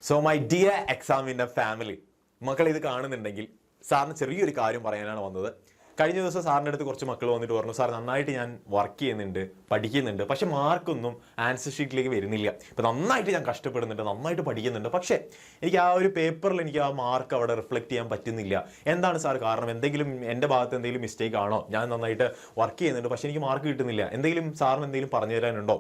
So my dear എക്സാമിൻ്റെ family, മക്കൾ ഇത് കാണുന്നുണ്ടെങ്കിൽ സാറിന് ചെറിയൊരു കാര്യം പറയാനാണ് വന്നത്. കഴിഞ്ഞ ദിവസം സാറിൻ്റെ അടുത്ത് കുറച്ച് മക്കൾ വന്നിട്ട് പറഞ്ഞു, സാർ നന്നായിട്ട് ഞാൻ വർക്ക് ചെയ്യുന്നുണ്ട്, പഠിക്കുന്നുണ്ട്, പക്ഷെ മാർക്കൊന്നും ആൻസർ ഷീറ്റിലേക്ക് വരുന്നില്ല. ഇപ്പം നന്നായിട്ട് ഞാൻ കഷ്ടപ്പെടുന്നുണ്ട്, നന്നായിട്ട് പഠിക്കുന്നുണ്ട്, പക്ഷേ എനിക്ക് ആ ഒരു പേപ്പറിൽ എനിക്ക് ആ മാർക്ക് അവിടെ റിഫ്ലക്റ്റ് ചെയ്യാൻ പറ്റുന്നില്ല. എന്താണ് സാർ കാരണം? എന്തെങ്കിലും എൻ്റെ ഭാഗത്ത് എന്തെങ്കിലും മിസ്റ്റേക്ക് ആണോ? ഞാൻ നന്നായിട്ട് വർക്ക് ചെയ്യുന്നുണ്ട്, പക്ഷേ എനിക്ക് മാർക്ക് കിട്ടുന്നില്ല. എന്തെങ്കിലും സാറിന് എന്തെങ്കിലും പറഞ്ഞു തരാനുണ്ടോ?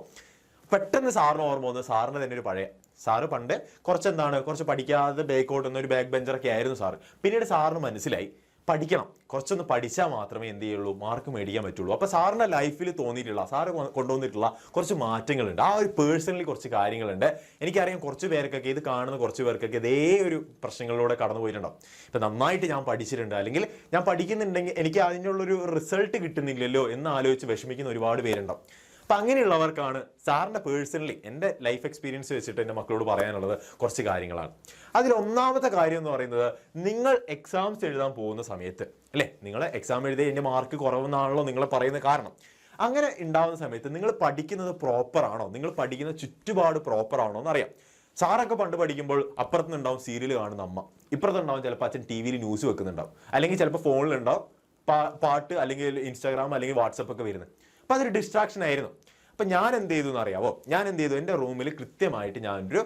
പെട്ടെന്ന് സാറിന് ഓർമ്മ വന്നത് സാറിന് തന്നെ ഒരു പഴയ സാറ് പണ്ട് കുറച്ച് പഠിക്കാതെ ബേക്കോട്ട് ഒരു ബാക്ക് ബെഞ്ചറൊക്കെ ആയിരുന്നു സാറ്. പിന്നീട് സാറിന് മനസ്സിലായി പഠിക്കണം, കുറച്ചൊന്ന് പഠിച്ചാൽ മാത്രമേ എന്ത് ചെയ്യുള്ളൂ, മാർക്ക് മേടിക്കാൻ പറ്റുള്ളൂ. അപ്പോൾ സാറിൻ്റെ ലൈഫിൽ തോന്നിയിട്ടുള്ള, സാറ് കൊണ്ടുവന്നിട്ടുള്ള കുറച്ച് മാറ്റങ്ങളുണ്ട്. ആ ഒരു പേഴ്സണലി കുറച്ച് കാര്യങ്ങളുണ്ട്. എനിക്കറിയാം കുറച്ച് പേർക്കൊക്കെ, ഇത് കാണുന്ന കുറച്ച് പേർക്കൊക്കെ ഇതേ ഒരു പ്രശ്നങ്ങളിലൂടെ കടന്നു പോയിട്ടുണ്ടാവും. ഇപ്പം നന്നായിട്ട് ഞാൻ പഠിച്ചിട്ടുണ്ട്, അല്ലെങ്കിൽ ഞാൻ പഠിക്കുന്നുണ്ടെങ്കിൽ എനിക്ക് അതിനുള്ളൊരു റിസൾട്ട് കിട്ടുന്നില്ലല്ലോ എന്ന് ആലോചിച്ച് വിഷമിക്കുന്ന ഒരുപാട് പേരുണ്ടാവും. അപ്പം അങ്ങനെയുള്ളവർക്കാണ് സാറിൻ്റെ പേഴ്സണലി എൻ്റെ ലൈഫ് എക്സ്പീരിയൻസ് വെച്ചിട്ട് എൻ്റെ മക്കളോട് പറയാനുള്ളത് കുറച്ച് കാര്യങ്ങളാണ്. അതിൽ ഒന്നാമത്തെ കാര്യം എന്ന് പറയുന്നത്, നിങ്ങൾ എക്സാംസ് എഴുതാൻ പോകുന്ന സമയത്ത് അല്ലേ, നിങ്ങൾ എക്സാം എഴുതി എൻ്റെ മാർക്ക് കുറവെന്നാണല്ലോ നിങ്ങൾ പറയുന്ന കാരണം. അങ്ങനെ ഉണ്ടാകുന്ന സമയത്ത് നിങ്ങൾ പഠിക്കുന്നത് പ്രോപ്പറാണോ, നിങ്ങൾ പഠിക്കുന്ന ചുറ്റുപാട് പ്രോപ്പറാണോ എന്നറിയാം. സാറൊക്കെ പണ്ട് പഠിക്കുമ്പോൾ അപ്പുറത്തുനിന്നുണ്ടാവും സീരിയൽ കാണുന്ന അമ്മ, ഇപ്പുറത്തുണ്ടാവും ചിലപ്പോൾ അച്ഛൻ ടി വിയിൽ ന്യൂസ് വെക്കുന്നുണ്ടാവും, അല്ലെങ്കിൽ ചിലപ്പോൾ ഫോണിലുണ്ടാവും പാട്ട്, അല്ലെങ്കിൽ ഇൻസ്റ്റാഗ്രാം, അല്ലെങ്കിൽ വാട്സപ്പ് ഒക്കെ വരുന്നത്. അപ്പം അതൊരു ഡിസ്ട്രാക്ഷൻ ആയിരുന്നു. അപ്പം ഞാൻ എന്ത് ചെയ്തു എന്നറിയാവോ? ഞാൻ എന്ത് ചെയ്തു, എൻ്റെ റൂമിൽ കൃത്യമായിട്ട് ഞാനൊരു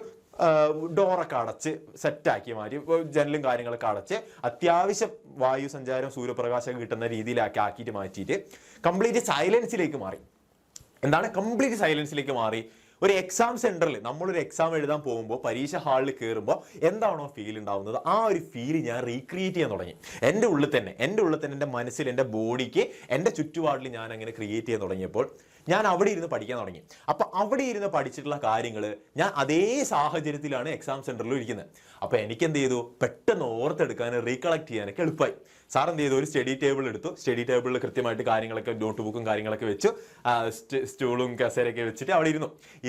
ഡോറൊക്കെ അടച്ച് സെറ്റാക്കി മാറ്റി, ജനലും കാര്യങ്ങളൊക്കെ അടച്ച് അത്യാവശ്യം വായു സഞ്ചാരം സൂര്യപ്രകാശം കിട്ടുന്ന രീതിയിലാക്കി ആക്കിയിട്ട് മാറ്റിയിട്ട് കംപ്ലീറ്റ് സൈലൻസിലേക്ക് മാറി. എന്താണ് കംപ്ലീറ്റ് സൈലൻസിലേക്ക് മാറി? ഒരു എക്സാം സെന്ററിൽ നമ്മളൊരു എക്സാം എഴുതാൻ പോകുമ്പോൾ, പരീക്ഷ ഹാളിൽ കയറുമ്പോൾ എന്താണോ ഫീൽ ഉണ്ടാവുന്നത്, ആ ഒരു ഫീൽ ഞാൻ റീക്രിയേറ്റ് ചെയ്യാൻ തുടങ്ങി. എൻ്റെ ഉള്ളിൽ തന്നെ എൻ്റെ മനസ്സിൽ, എൻ്റെ ബോഡിക്ക്, എൻ്റെ ചുറ്റുപാടിൽ ഞാൻ അങ്ങനെ ക്രിയേറ്റ് ചെയ്യാൻ തുടങ്ങിയപ്പോൾ ഞാൻ അവിടെ ഇരുന്ന് പഠിക്കാൻ തുടങ്ങി. അപ്പം അവിടെ ഇരുന്ന് പഠിച്ചിട്ടുള്ള കാര്യങ്ങൾ ഞാൻ അതേ സാഹചര്യത്തിലാണ് എക്സാം സെന്ററിൽ ഇരിക്കുന്നത്. അപ്പോൾ എനിക്ക് എന്ത് ചെയ്തു, പെട്ടെന്ന് ഓർത്തെടുക്കാൻ, റീകളക്ട് ചെയ്യാനൊക്കെ എളുപ്പമായി. സാർ എന്ത് ചെയ്തു, ഒരു സ്റ്റഡി ടേബിൾ എടുത്തു. സ്റ്റഡി ടേബിളിൽ കൃത്യമായിട്ട് കാര്യങ്ങളൊക്കെ, നോട്ട് ബുക്കും കാര്യങ്ങളൊക്കെ വെച്ചു, സ്റ്റൂളും കസേരയൊക്കെ വെച്ചിട്ട് അവിടെ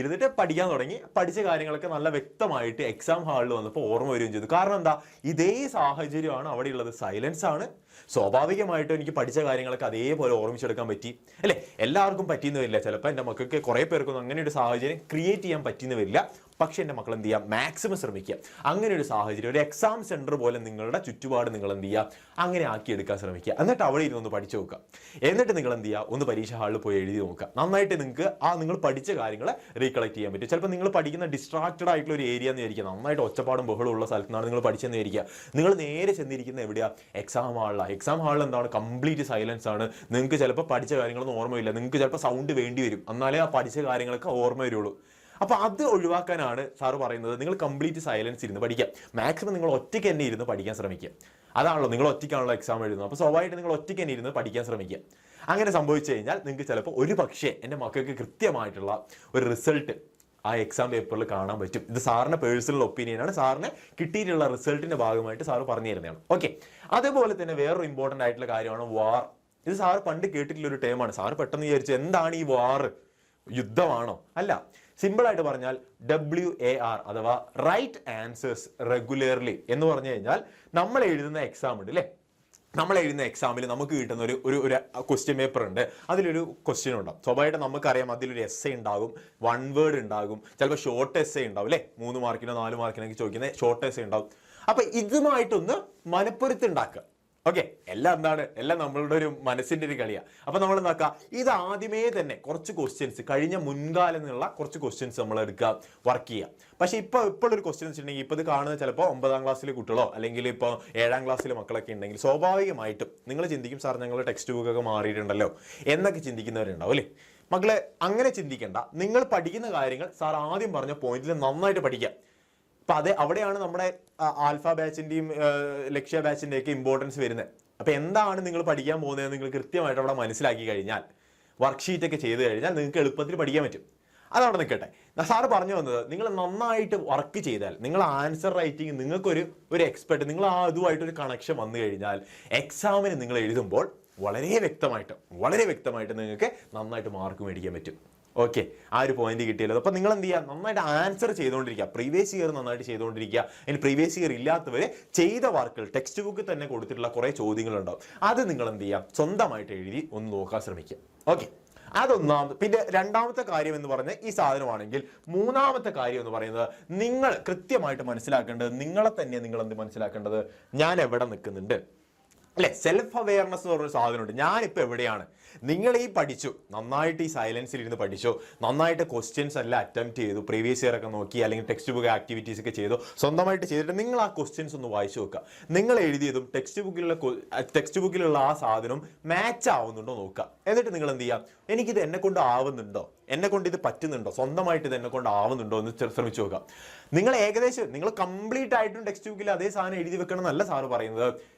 ഇരുന്നിട്ട് പഠിക്കാൻ തുടങ്ങി. പഠിച്ച കാര്യങ്ങളൊക്കെ നല്ല വ്യക്തമായിട്ട് എക്സാം ഹാളിൽ വന്നപ്പോൾ ഓർമ്മ വരികയും ചെയ്തു. കാരണം എന്താ, ഇതേ സാഹചര്യമാണ് അവിടെ ഉള്ളത്, സൈലൻസ് ആണ്. സ്വാഭാവികമായിട്ടും എനിക്ക് പഠിച്ച കാര്യങ്ങളൊക്കെ അതേപോലെ ഓർമ്മിച്ചെടുക്കാൻ പറ്റി അല്ലേ. എല്ലാവർക്കും പറ്റിയെന്ന് വരില്ല, ചിലപ്പോൾ എൻ്റെ മക്കൾക്ക് കുറേ പേർക്കൊന്നും അങ്ങനെ ഒരു സാഹചര്യം ക്രിയേറ്റ് ചെയ്യാൻ പറ്റിയെന്ന് വരില്ല. പക്ഷെ എൻ്റെ മക്കൾ എന്ത് ചെയ്യുക, മാക്സിമം ശ്രമിക്കുക. അങ്ങനെ ഒരു സാഹചര്യം, ഒരു എക്സാം സെൻറ്റർ പോലെ നിങ്ങളുടെ ചുറ്റുപാട് നിങ്ങൾ എന്ത് ചെയ്യുക, അങ്ങനെ ആക്കിയെടുക്കാൻ ശ്രമിക്കുക. എന്നിട്ട് അവിടെ ഇരുന്ന് ഒന്ന് പഠിച്ചു നോക്കുക. എന്നിട്ട് നിങ്ങൾ എന്ത് ചെയ്യുക, ഒന്ന് പരീക്ഷ ഹാളിൽ പോയി എഴുതി നോക്കുക. നന്നായിട്ട് നിങ്ങൾക്ക് നിങ്ങൾ പഠിച്ച കാര്യങ്ങൾ റീകളക്ട് ചെയ്യാൻ പറ്റും. ചിലപ്പോൾ നിങ്ങൾ പഠിക്കുന്ന ഡിസ്ട്രാക്റ്റഡ് ആയിട്ടുള്ള ഒരു ഏരിയ എന്ന് വിചാരിക്കുക, നന്നായിട്ട് ഒച്ചപ്പാടും ബഹളവും ഉള്ള സ്ഥലത്താണ് നിങ്ങൾ പഠിച്ചെന്ന് വിചാരിക്കുക. നിങ്ങൾ നേരെ ചെന്നിരിക്കുന്ന എവിടെയാണ്, എക്സാം ഹാളിലാണ്. എക്സാം ഹാളിൽ എന്താണ്, കംപ്ലീറ്റ് സൈലൻസ് ആണ്. നിങ്ങൾക്ക് ചിലപ്പോൾ പഠിച്ച കാര്യങ്ങളൊന്നും ഓർമ്മയില്ല, നിങ്ങൾക്ക് ചിലപ്പോൾ സൗണ്ട് വേണ്ടി വരും, എന്നാലേ ആ പഠിച്ച കാര്യങ്ങളൊക്കെ ഓർമ്മ വരുള്ളൂ. അപ്പോൾ അത് ഒഴിവാക്കാനാണ് സാറ് പറയുന്നത്, നിങ്ങൾ കംപ്ലീറ്റ് സൈലൻസ് ഇരുന്ന് പഠിക്കുക. മാക്സിമം നിങ്ങൾ ഒറ്റയ്ക്ക് തന്നെ ഇരുന്ന് പഠിക്കാൻ ശ്രമിക്കുക. അതാണല്ലോ, നിങ്ങൾ ഒറ്റയ്ക്കാണല്ലോ എക്സാം എഴുതുന്നത്. അപ്പോൾ സ്വാഭാവികമായിട്ട് നിങ്ങൾ ഒറ്റയ്ക്ക് തന്നെ ഇരുന്ന് പഠിക്കാൻ ശ്രമിക്കുക. അങ്ങനെ സംഭവിച്ചു കഴിഞ്ഞാൽ നിങ്ങൾക്ക് ചിലപ്പോൾ ഒരു പക്ഷേ എൻ്റെ മക്കൾക്ക് കൃത്യമായിട്ടുള്ള ഒരു റിസൾട്ട് ആ എക്സാം പേപ്പറിൽ കാണാൻ പറ്റും. ഇത് സാറിൻ്റെ പേഴ്സണൽ ഒപ്പീനിയനാണ്, സാറിന് കിട്ടിയിട്ടുള്ള റിസൾട്ടിൻ്റെ ഭാഗമായിട്ട് സാറ് പറഞ്ഞു തരുന്നതാണ്. ഓക്കെ, അതേപോലെ തന്നെ വേറൊരു ഇമ്പോർട്ടൻ്റ് ആയിട്ടുള്ള കാര്യമാണ് വാർ. ഇത് സാറ് പണ്ട് കേട്ടിട്ടുള്ള ഒരു ടേമാണ്. സാറ് പെട്ടെന്ന് വിചാരിച്ചു എന്താണ് ഈ വാർ, യുദ്ധമാണോ? അല്ല, സിമ്പിളായിട്ട് പറഞ്ഞാൽ WAR അഥവാ റൈറ്റ് ആൻസേഴ്സ് റെഗുലർലി എന്ന് പറഞ്ഞു കഴിഞ്ഞാൽ, നമ്മൾ എഴുതുന്ന എക്സാം ഉണ്ട് അല്ലേ, നമ്മൾ എഴുതുന്ന എക്സാമിൽ നമുക്ക് കിട്ടുന്ന ഒരു ക്വസ്റ്റ്യൻ പേപ്പർ ഉണ്ട്. അതിലൊരു ക്വസ്റ്റ്യൻ ഉണ്ടാവും. സ്വാഭാവികമായിട്ട് നമുക്കറിയാം അതിലൊരു എസ്സേ ഉണ്ടാകും, 1 വേർഡ് ഉണ്ടാകും, ചിലപ്പോൾ ഷോർട്ട് എസ്സേ ഉണ്ടാവും അല്ലേ, 3 മാർക്കിനോ 4 മാർക്കിനൊക്കെ ചോദിക്കുന്ന ഷോർട്ട് എസ്സേ ഉണ്ടാവും. അപ്പം ഇതുമായിട്ടൊന്ന് മനപ്പൊരുത്തുണ്ടാക്കുക. ഓക്കെ, എല്ലാം നമ്മളുടെ ഒരു മനസ്സിന്റെ ഒരു കളിയാണ്. അപ്പൊ നമ്മൾ എന്താക്കുക, ഇത് ആദ്യമേ തന്നെ കുറച്ച് ക്വസ്റ്റ്യൻസ്, കഴിഞ്ഞ മുൻകാലം നിന്നുള്ള കുറച്ച് ക്വസ്റ്റ്യൻസ് നമ്മൾ എടുക്കുക, വർക്ക് ചെയ്യുക. പക്ഷെ ഇപ്പോഴൊരു ക്വസ്റ്റ്യൻ വെച്ചിട്ടുണ്ടെങ്കിൽ, ഇപ്പോൾ ഇത് കാണുന്നത് ചിലപ്പോൾ 9ാം ക്ലാസ്സിലെ കുട്ടികളോ അല്ലെങ്കിൽ ഇപ്പോൾ 7ാം ക്ലാസ്സിലെ മക്കളൊക്കെ ഉണ്ടെങ്കിൽ സ്വാഭാവികമായിട്ടും നിങ്ങൾ ചിന്തിക്കും, സാർ ഞങ്ങൾ ടെക്സ്റ്റ് ബുക്കൊക്കെ മാറിയിട്ടുണ്ടല്ലോ എന്നൊക്കെ ചിന്തിക്കുന്നവരുണ്ടാവും അല്ലേ. മക്കളെ അങ്ങനെ ചിന്തിക്കേണ്ട. നിങ്ങൾ പഠിക്കുന്ന കാര്യങ്ങൾ സാർ ആദ്യം പറഞ്ഞ പോയിന്റിൽ നന്നായിട്ട് പഠിക്കുക. അപ്പം അവിടെയാണ് നമ്മുടെ ആൽഫ ബാച്ചിൻ്റെയും ലക്ഷ്യ ബാച്ചിൻ്റെയൊക്കെ ഇമ്പോർട്ടൻസ് വരുന്നത്. അപ്പോൾ എന്താണ് നിങ്ങൾ പഠിക്കാൻ പോകുന്നത് നിങ്ങൾ കൃത്യമായിട്ട് അവിടെ മനസ്സിലാക്കി കഴിഞ്ഞാൽ, വർക്ക്ഷീറ്റൊക്കെ ചെയ്ത് കഴിഞ്ഞാൽ നിങ്ങൾക്ക് എളുപ്പത്തിൽ പഠിക്കാൻ പറ്റും. അതവിടെ നിൽക്കട്ടെ. സാറ് പറഞ്ഞു വന്നത്, നിങ്ങൾ നന്നായിട്ട് വർക്ക് ചെയ്താൽ, നിങ്ങൾ ആൻസർ റൈറ്റിംഗ്, നിങ്ങൾക്കൊരു എക്സ്പെർട്ട്, നിങ്ങൾ അതുമായിട്ടൊരു കണക്ഷൻ വന്നു കഴിഞ്ഞാൽ എക്സാമിന് നിങ്ങൾ എഴുതുമ്പോൾ വളരെ വ്യക്തമായിട്ട് നിങ്ങൾക്ക് നന്നായിട്ട് മാർക്ക് മേടിക്കാൻ പറ്റും. ഓക്കെ, ആ ഒരു പോയിന്റ് കിട്ടിയല്ലോ. അപ്പോൾ നിങ്ങൾ എന്ത് ചെയ്യുക, നന്നായിട്ട് ആൻസർ ചെയ്തുകൊണ്ടിരിക്കുക, പ്രീവിയസ് ഇയർ നന്നായിട്ട് ചെയ്തുകൊണ്ടിരിക്കുക. ഇനി പ്രീവിയസ് ഇയർ ഇല്ലാത്തവരെ ചെയ്ത വർക്കുകൾ, ടെക്സ്റ്റ് ബുക്ക് തന്നെ കൊടുത്തിട്ടുള്ള കുറേ ചോദ്യങ്ങളുണ്ടാവും, അത് നിങ്ങൾ എന്ത് ചെയ്യുക, സ്വന്തമായിട്ട് എഴുതി ഒന്ന് നോക്കാൻ ശ്രമിക്കുക. ഓക്കെ, അതൊന്നാമത്. പിന്നെ രണ്ടാമത്തെ കാര്യം എന്ന് പറഞ്ഞാൽ ഈ സാധനമാണെങ്കിൽ, മൂന്നാമത്തെ കാര്യം എന്ന് പറയുന്നത് നിങ്ങൾ കൃത്യമായിട്ട് മനസ്സിലാക്കേണ്ടത്, നിങ്ങളെ തന്നെ നിങ്ങൾ എന്ത് മനസ്സിലാക്കേണ്ടത്, ഞാൻ എവിടെ നിൽക്കുന്നുണ്ട് അല്ലെ. സെൽഫ് അവെയർനെസ് എന്ന് പറഞ്ഞൊരു സാധനമുണ്ട്. ഞാനിപ്പോൾ എവിടെയാണ്. നിങ്ങൾ ഈ പഠിച്ചു, നന്നായിട്ട് ഈ സൈലൻസിൽ ഇരുന്ന് പഠിച്ചു, നന്നായിട്ട് ക്വസ്റ്റ്യൻസ് എല്ലാം അറ്റംപ്റ്റ് ചെയ്തു, പ്രീവിയസ് ഇയർ ഒക്കെ നോക്കി, അല്ലെങ്കിൽ ടെക്സ്റ്റ് ബുക്ക് ആക്ടിവിറ്റീസ് ഒക്കെ ചെയ്തു, സ്വന്തമായിട്ട് ചെയ്തിട്ട് നിങ്ങൾ ആ ക്വസ്റ്റ്യൻസ് ഒന്ന് വായിച്ചു നോക്കുക. നിങ്ങൾ എഴുതിയതും ടെക്സ്റ്റ് ബുക്കിലുള്ള ആ സാധനം മാച്ച് ആവുന്നുണ്ടോ നോക്കുക. എന്നിട്ട് നിങ്ങൾ എന്ത് ചെയ്യാം, എനിക്കിത് എന്നെ കൊണ്ട് ആവുന്നുണ്ടോ, എന്നെ കൊണ്ട് ഇത് പറ്റുന്നുണ്ടോ, സ്വന്തമായിട്ട് ഇത് എന്നെ കൊണ്ട് ആവുന്നുണ്ടോ എന്ന് ശ്രമിച്ചു നോക്കാം. നിങ്ങൾ ഏകദേശം നിങ്ങൾ കംപ്ലീറ്റ് ആയിട്ടും ടെക്സ്റ്റ് ബുക്കിൽ അതേ സാധനം എഴുതി വെക്കണം എന്നല്ല സാറ് പറയുന്നത്.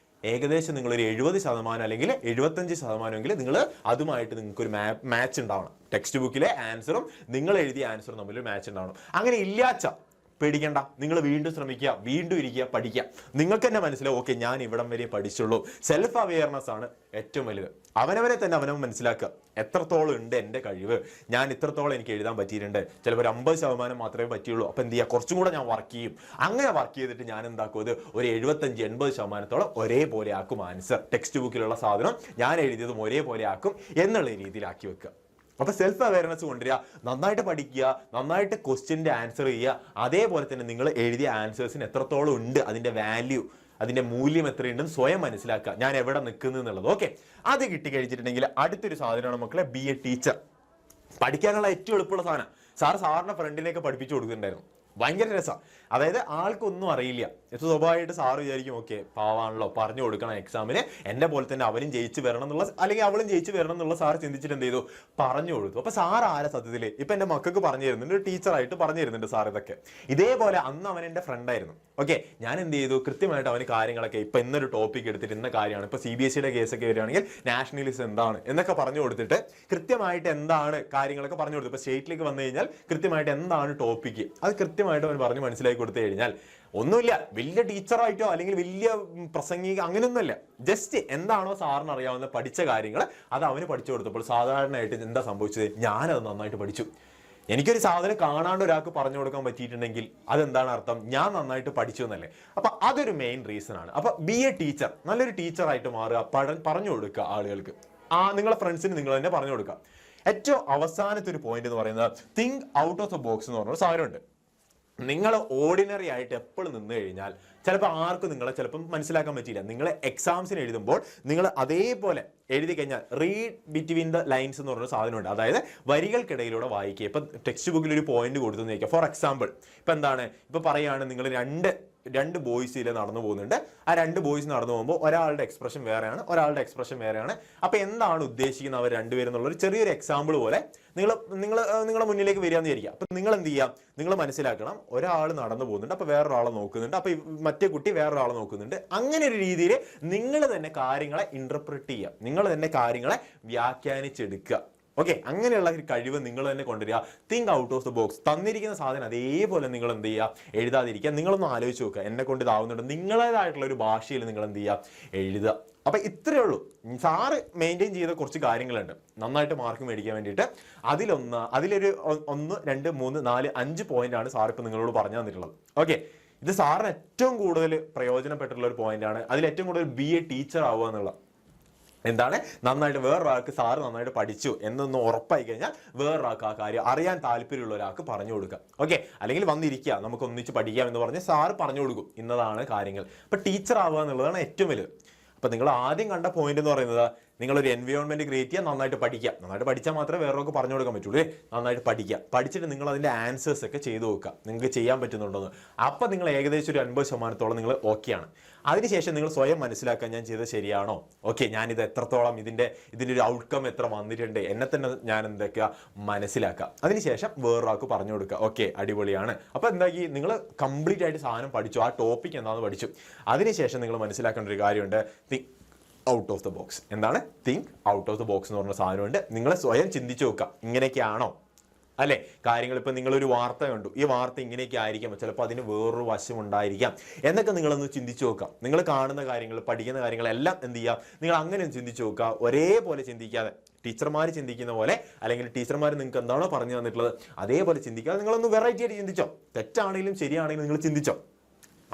ഏകദേശം നിങ്ങളൊരു 70% അല്ലെങ്കിൽ 75% നിങ്ങൾ അതുമായിട്ട് നിങ്ങൾക്കൊരു മാച്ച് ഉണ്ടാവണം. ടെക്സ്റ്റ് ബുക്കിലെ ആൻസറും നിങ്ങൾ എഴുതിയ ആൻസറും തമ്മിൽ മാച്ച് ഉണ്ടാവണം. അങ്ങനെ ഇല്ലാച്ച പേടിക്കണ്ട, നിങ്ങൾ വീണ്ടും ശ്രമിക്കുക, വീണ്ടും ഇരിക്കുക, പഠിക്കുക. നിങ്ങൾക്ക് തന്നെ മനസ്സിലാവും, ഓക്കെ ഞാൻ ഇവിടം വരെ പഠിച്ചുള്ളൂ. സെൽഫ് അവെയർനെസ് ആണ് ഏറ്റവും വലുത്. അവനവനെ തന്നെ അവനവൻ മനസ്സിലാക്കുക, എത്രത്തോളം ഉണ്ട് എൻ്റെ കഴിവ്, ഞാൻ ഇത്രത്തോളം എനിക്ക് എഴുതാൻ പറ്റിയിട്ടുണ്ട്. ചിലപ്പോൾ ഒരു 50% മാത്രമേ പറ്റിയുള്ളൂ. അപ്പം എന്ത് ചെയ്യുക, കുറച്ചും കൂടെ ഞാൻ വർക്ക് ചെയ്യും. അങ്ങനെ വർക്ക് ചെയ്തിട്ട് ഞാൻ എന്താക്കും, ഇത് ഒരു 75-80% ഒരേപോലെ ആക്കും ആൻസർ. ടെക്സ്റ്റ് ബുക്കിലുള്ള സാധനം ഞാൻ എഴുതിയതും ഒരേപോലെ ആക്കും എന്നുള്ള രീതിയിലാക്കി വെക്കുക. അപ്പൊ സെൽഫ് അവയർനെസ് കൊണ്ടുവരിക, നന്നായിട്ട് പഠിക്കുക, നന്നായിട്ട് ക്വസ്റ്റ്യൻ്റെ ആൻസർ ചെയ്യുക. അതേപോലെ തന്നെ നിങ്ങൾ എഴുതിയ ആൻസേഴ്സിന് എത്രത്തോളം ഉണ്ട്, അതിന്റെ വാല്യൂ, അതിന്റെ മൂല്യം എത്രയുണ്ടെന്ന് സ്വയം മനസ്സിലാക്കുക, ഞാൻ എവിടെ നിൽക്കുന്നു എന്നുള്ളത്. ഓക്കെ, അത് കിട്ടിക്കഴിഞ്ഞിട്ടുണ്ടെങ്കിൽ അടുത്തൊരു സാധനമാണ് മക്കളെ ബി എ ടീച്ചർ. പഠിക്കാനുള്ള ഏറ്റവും എളുപ്പമുള്ള സാധനം. സാറിന്റെ ഫ്രണ്ടിലേക്ക് പഠിപ്പിച്ചു കൊടുക്കുന്നുണ്ടായിരുന്നു. ഭയങ്കര രസമാണ്. അതായത് ആൾക്കൊന്നും അറിയില്ല, സ്വാഭാവികമായിട്ട് സാറ് വിചാരിക്കും ഓക്കെ പാവാണല്ലോ, പറഞ്ഞു കൊടുക്കണം എക്സാമിന്, എന്നെ പോലെ തന്നെ അവനും ജയിച്ച് വരണം എന്നുള്ള, അല്ലെങ്കിൽ അവളും ജയിച്ച് വരണം എന്നുള്ള സാർ ചിന്തിച്ചിട്ട് എന്ത് ചെയ്തു, പറഞ്ഞു കൊടുത്തു. അപ്പൊ സാർ ആരെ സത്യത്തിൽ ഇപ്പൊ എന്റെ മക്കൾക്ക് പറഞ്ഞു തരുന്നുണ്ട്, ഒരു ടീച്ചറായിട്ട് പറഞ്ഞു തരുന്നുണ്ട് സാർ ഇതൊക്കെ. ഇതേപോലെ അന്ന് അവൻ എന്റെ ഫ്രണ്ടായിരുന്നു. ഓക്കെ, ഞാൻ എന്ത് ചെയ്തു, കൃത്യമായിട്ട് അവന് കാര്യങ്ങളൊക്കെ ഇപ്പൊ ഇന്നൊരു ടോപ്പിക് എടുത്തിട്ട് ഇന്ന കാര്യമാണ്, ഇപ്പൊ CBSE കേസൊക്കെ വരികയാണെങ്കിൽ നാഷണലിസം എന്താണ് എന്നൊക്കെ പറഞ്ഞു കൊടുത്തിട്ട് കൃത്യമായിട്ട് എന്താണ് കാര്യങ്ങളൊക്കെ പറഞ്ഞു കൊടുത്തു. ഇപ്പൊ സ്റ്റേറ്റിലേക്ക് വന്നു കഴിഞ്ഞാൽ കൃത്യമായിട്ട് എന്താണ് ടോപ്പിക്ക്, അത് കൃത്യമായിട്ട് അവൻ പറഞ്ഞ് മനസ്സിലാക്കി കൊടുത്തു കഴിഞ്ഞാൽ ഒന്നുമില്ല, വലിയ ടീച്ചറായിട്ടോ അല്ലെങ്കിൽ വലിയ പ്രസംഗിക അങ്ങനെയൊന്നുമല്ല, ജസ്റ്റ് എന്താണോ സാറിന് അറിയാവുന്ന പഠിച്ച കാര്യങ്ങൾ അത് അവന് പഠിച്ചു കൊടുത്തപ്പോൾ സാധാരണയായിട്ട് എന്താ സംഭവിച്ചത്, ഞാനത് നന്നായിട്ട് പഠിച്ചു. എനിക്കൊരു സാധനം കാണാണ്ട് ഒരാൾക്ക് പറഞ്ഞു കൊടുക്കാൻ പറ്റിയിട്ടുണ്ടെങ്കിൽ അതെന്താണ് അർത്ഥം, ഞാൻ നന്നായിട്ട് പഠിച്ചു എന്നല്ലേ. അപ്പൊ അതൊരു മെയിൻ റീസൺ ആണ്. അപ്പൊ ബി എ ടീച്ചർ, നല്ലൊരു ടീച്ചറായിട്ട് മാറുക, പറഞ്ഞു കൊടുക്കുക ആളുകൾക്ക്. നിങ്ങളെ ഫ്രണ്ട്സിന് നിങ്ങൾ തന്നെ പറഞ്ഞു കൊടുക്കുക. ഏറ്റവും അവസാനത്തെ ഒരു പോയിന്റ് എന്ന് പറയുന്നത് think out of the box എന്ന് പറഞ്ഞൊരു സാധനമുണ്ട്. നിങ്ങൾ ഓർഡിനറി ആയിട്ട് എപ്പോഴും നിന്ന് കഴിഞ്ഞാൽ ചിലപ്പോൾ ആർക്കും നിങ്ങളെ ചിലപ്പം മനസ്സിലാക്കാൻ പറ്റില്ല. നിങ്ങൾ എക്സാംസിന് എഴുതുമ്പോൾ നിങ്ങൾ അതേപോലെ എഴുതി കഴിഞ്ഞാൽ റീഡ് ബിറ്റ്വീൻ ദ ലൈൻസ് എന്ന് പറഞ്ഞ സാധനമുണ്ട്. അതായത് വരികൾക്കിടയിലൂടെ വായിക്കുക. ഇപ്പം ടെക്സ്റ്റ് ബുക്കിൽ ഒരു പോയിന്റ് കൊടുത്തു നോക്കുക. ഫോർ എക്സാമ്പിൾ ഇപ്പം എന്താണ്, ഇപ്പം പറയുകയാണ് നിങ്ങൾ രണ്ട് ബോയ്സ് ഇതിൽ നടന്നു പോകുന്നുണ്ട്. ആ രണ്ട് ബോയ്സ് നടന്നു പോകുമ്പോൾ ഒരാളുടെ എക്സ്പ്രഷൻ വേറെയാണ്, ഒരാളുടെ എക്സ്പ്രഷൻ വേറെയാണ്. അപ്പോൾ എന്താണ് ഉദ്ദേശിക്കുന്നത് അവർ രണ്ടുപേരും എന്നുള്ളൊരു ചെറിയൊരു എക്സാമ്പിൾ പോലെ നിങ്ങളെ മുന്നിലേക്ക് വരികയെന്ന് വിചാരിക്കുക. അപ്പം നിങ്ങൾ എന്ത് ചെയ്യാം, നിങ്ങൾ മനസ്സിലാക്കണം ഒരാൾ നടന്നു പോകുന്നുണ്ട്, അപ്പോൾ വേറൊരാളെ നോക്കുന്നുണ്ട്, അപ്പോൾ മറ്റേ കുട്ടി വേറൊരാളെ നോക്കുന്നുണ്ട്. അങ്ങനെ ഒരു രീതിയിൽ നിങ്ങൾ തന്നെ കാര്യങ്ങളെ ഇന്റർപ്രറ്റ് ചെയ്യുക, നിങ്ങൾ തന്നെ കാര്യങ്ങളെ വ്യാഖ്യാനിച്ചെടുക്കുക. ഓക്കെ, അങ്ങനെയുള്ള ഒരു കഴിവ് നിങ്ങൾ തന്നെ കൊണ്ടുവരിക. Think out of the box. തന്നിരിക്കുന്ന സാധനം അതേപോലെ നിങ്ങൾ എന്ത് ചെയ്യുക, എഴുതാതിരിക്കുക. നിങ്ങളൊന്ന് ആലോചിച്ച് നോക്കുക, എന്നെ കൊണ്ട് ഇതാവുന്നുണ്ട്, നിങ്ങളേതായിട്ടുള്ള ഒരു ഭാഷയിൽ നിങ്ങൾ എന്ത് ചെയ്യുക, എഴുതുക. അപ്പൊ ഇത്രയേ ഉള്ളൂ. സാറ് മെയിൻറ്റെയിൻ ചെയ്ത കുറച്ച് കാര്യങ്ങളുണ്ട് നന്നായിട്ട് മാർക്ക് മേടിക്കാൻ വേണ്ടിയിട്ട്. അതിലൊരു 1, 2, 3, 4, 5 പോയിന്റ് ആണ് സാർ ഇപ്പൊ നിങ്ങളോട് പറഞ്ഞു തന്നിട്ടുള്ളത്. ഓക്കെ, ഇത് സാറിന് ഏറ്റവും കൂടുതൽ പ്രയോജനപ്പെട്ടിട്ടുള്ള ഒരു പോയിന്റ് ആണ്. അതിൽ ഏറ്റവും കൂടുതൽ ബി എ ടീച്ചർ ആവുക എന്നുള്ള എന്താണ്, നന്നായിട്ട് വേറൊരാൾക്ക് സാറ് നന്നായിട്ട് പഠിച്ചു എന്നൊന്ന് ഉറപ്പായി കഴിഞ്ഞാൽ വേറൊരാൾക്ക് ആ കാര്യം അറിയാൻ താല്പര്യമുള്ള ഒരാൾക്ക് പറഞ്ഞു കൊടുക്കുക. ഓക്കെ, അല്ലെങ്കിൽ വന്നിരിക്കുക, നമുക്ക് ഒന്നിച്ച് പഠിക്കാം എന്ന് പറഞ്ഞ് സാറ് പറഞ്ഞു കൊടുക്കും ഇന്നതാണ് കാര്യങ്ങൾ. അപ്പൊ ടീച്ചർ ആവുക എന്നുള്ളതാണ് ഏറ്റവും വലുത്. അപ്പൊ നിങ്ങൾ ആദ്യം കണ്ട പോയിന്റ് എന്ന് പറയുന്നത് നിങ്ങളൊരു എൻവയോൺമെന്റ് ക്രിയേറ്റ് ചെയ്യുക, നന്നായിട്ട് പഠിക്കുക. നന്നായിട്ട് പഠിച്ചാൽ മാത്രമേ വേറൊക്കെ പറഞ്ഞു കൊടുക്കാൻ പറ്റുള്ളൂ. നന്നായിട്ട് പഠിക്കുക, പഠിച്ചിട്ട് നിങ്ങൾ അതിന്റെ ആൻസേഴ്സ് ഒക്കെ ചെയ്തു നോക്കുക, നിങ്ങൾക്ക് ചെയ്യാൻ പറ്റുന്നുണ്ടോന്ന്. അപ്പൊ നിങ്ങൾ ഏകദേശം ഒരു 50% നിങ്ങൾ ഓക്കെയാണ്. അതിനുശേഷം നിങ്ങൾ സ്വയം മനസ്സിലാക്കാൻ ഞാൻ ചെയ്തത് ശരിയാണോ, ഓക്കെ ഞാനിത് എത്രത്തോളം ഇതിന്റെ ഒരു ഔട്ട്കം എത്ര വന്നിട്ടുണ്ട്, എന്നെ തന്നെ ഞാൻ എന്തൊക്കെയാ മനസ്സിലാക്കുക. അതിനുശേഷം വേറൊരാൾക്ക് പറഞ്ഞു കൊടുക്കുക. ഓക്കെ, അടിപൊളിയാണ്. അപ്പൊ എന്താക്കി, നിങ്ങൾ കംപ്ലീറ്റ് ആയിട്ട് സാധനം പഠിച്ചു, ആ ടോപ്പിക് എന്താണെന്ന് പഠിച്ചു. അതിനുശേഷം നിങ്ങൾ മനസ്സിലാക്കേണ്ട ഒരു കാര്യമുണ്ട്, ഔട്ട് ഓഫ് ദ ബോക്സ്. എന്താണ് think out of the box എന്ന് പറഞ്ഞ സാധനമുണ്ട്. നിങ്ങൾ സ്വയം ചിന്തിച്ചു നോക്കുക, ഇങ്ങനെയൊക്കെയാണോ അല്ലെ കാര്യങ്ങൾ. ഇപ്പൊ നിങ്ങളൊരു വാർത്ത കണ്ടു, ഈ വാർത്ത ഇങ്ങനെയൊക്കെ ആയിരിക്കാം, ചിലപ്പോൾ അതിന് വേറൊരു വശം ഉണ്ടായിരിക്കാം എന്നൊക്കെ നിങ്ങളൊന്ന് ചിന്തിച്ചു നോക്കാം. നിങ്ങൾ കാണുന്ന കാര്യങ്ങൾ, പഠിക്കുന്ന കാര്യങ്ങളെല്ലാം എന്ത് ചെയ്യുക, നിങ്ങൾ അങ്ങനെ ചിന്തിച്ചു നോക്കുക. ഒരേപോലെ ചിന്തിക്കാതെ, ടീച്ചർമാർ ചിന്തിക്കുന്ന പോലെ അല്ലെങ്കിൽ ടീച്ചർമാർ നിങ്ങൾക്ക് എന്താണോ പറഞ്ഞു തന്നിട്ടുള്ളത് അതേപോലെ ചിന്തിക്കാതെ നിങ്ങളൊന്ന് വെറൈറ്റി ആയിട്ട് ചിന്തിച്ചോ. തെറ്റാണെങ്കിലും ശരിയാണെങ്കിലും നിങ്ങൾ ചിന്തിച്ചോ.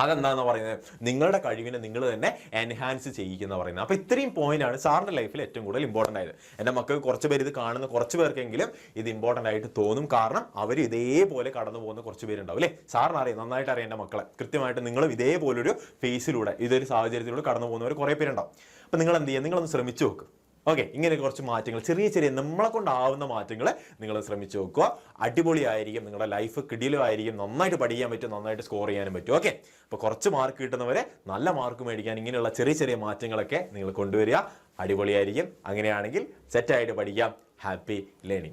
അതെന്താണെന്ന് പറയുന്നത്, നിങ്ങളുടെ കഴിവിനെ നിങ്ങൾ തന്നെ എൻഹാൻസ് ചെയ്യിക്കുന്ന പറയുന്നത്. അപ്പോൾ ഇത്രയും പോയിന്റാണ് സാറിൻ്റെ ലൈഫിൽ ഏറ്റവും കൂടുതൽ ഇമ്പോർട്ടൻ്റ് ആയത്. എൻ്റെ മക്കൾക്ക് കുറച്ച് പേര് ഇത് കാണുന്ന കുറച്ച് പേർക്കെങ്കിലും ഇത് ഇമ്പോർട്ടൻ്റ് ആയിട്ട് തോന്നും. കാരണം അവർ ഇതേപോലെ കടന്നു പോകുന്ന കുറച്ച് പേരുണ്ടാവും അല്ലേ. സാറിന് അറിയാം, നന്നായിട്ട് അറിയാം എൻ്റെ മക്കളെ. കൃത്യമായിട്ട് നിങ്ങളും ഇതേപോലൊരു ഫേസിലൂടെ ഇതൊരു സാഹചര്യത്തിലൂടെ കടന്നു പോകുന്നവർ കുറേ പേരുണ്ടാവും. അപ്പോൾ നിങ്ങൾ എന്ത് ചെയ്യുക, നിങ്ങളൊന്ന് ശ്രമിച്ചു നോക്കുക. ഓക്കെ, ഇങ്ങനെ കുറച്ച് മാറ്റങ്ങൾ, ചെറിയ ചെറിയ നമ്മളെ കൊണ്ടാവുന്ന മാറ്റങ്ങൾ നിങ്ങൾ ശ്രമിച്ചു നോക്കുക. അടിപൊളിയായിരിക്കും, നിങ്ങളുടെ ലൈഫ് കിടിലുമായിരിക്കും, നന്നായിട്ട് പഠിക്കാൻ പറ്റും, നന്നായിട്ട് സ്കോർ ചെയ്യാനും പറ്റും. ഓക്കെ, അപ്പോൾ കുറച്ച് മാർക്ക് കിട്ടുന്നവരെ നല്ല മാർക്ക് മേടിക്കാൻ ഇങ്ങനെയുള്ള ചെറിയ ചെറിയ മാറ്റങ്ങളൊക്കെ നിങ്ങൾ കൊണ്ടുവരിക. അടിപൊളിയായിരിക്കും. അങ്ങനെയാണെങ്കിൽ സെറ്റായിട്ട് പഠിക്കാം. Happy learning.